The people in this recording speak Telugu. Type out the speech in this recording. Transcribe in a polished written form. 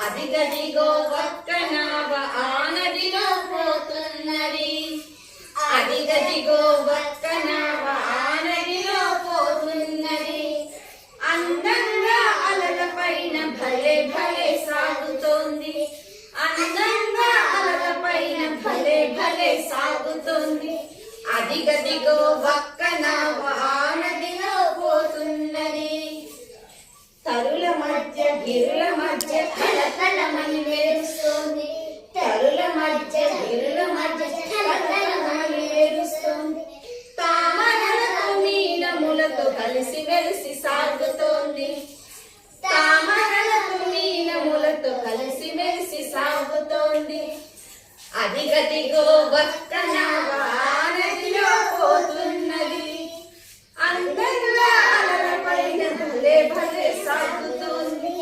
అదిగదిగో వక్కనావ ఆ నదిలో పోతున్నది. అదిగదిగో వక్కనావ ఆ నదిలో పోతున్నది. అందంగా అలల పైన భలే భలే సాగుతోంది. అందంగా అలల పైన భలే భలే సాగుతోంది. అదిగదిగో వక్కనావ ఆ నదిలో పోతున్నది. తరుల మధ్య గిరుల మధ్య కలకలమని మెరుస్తోంది. తరుల మధ్య గిరుల మధ్య కలకలమని మెరుస్తోంది. తామరలతో మీనములతో కలిసి మెలిసి సాగుతోంది. తామరలతో మీనములతో కలిసి మెలిసి సాగుతోంది. అదిగదిగో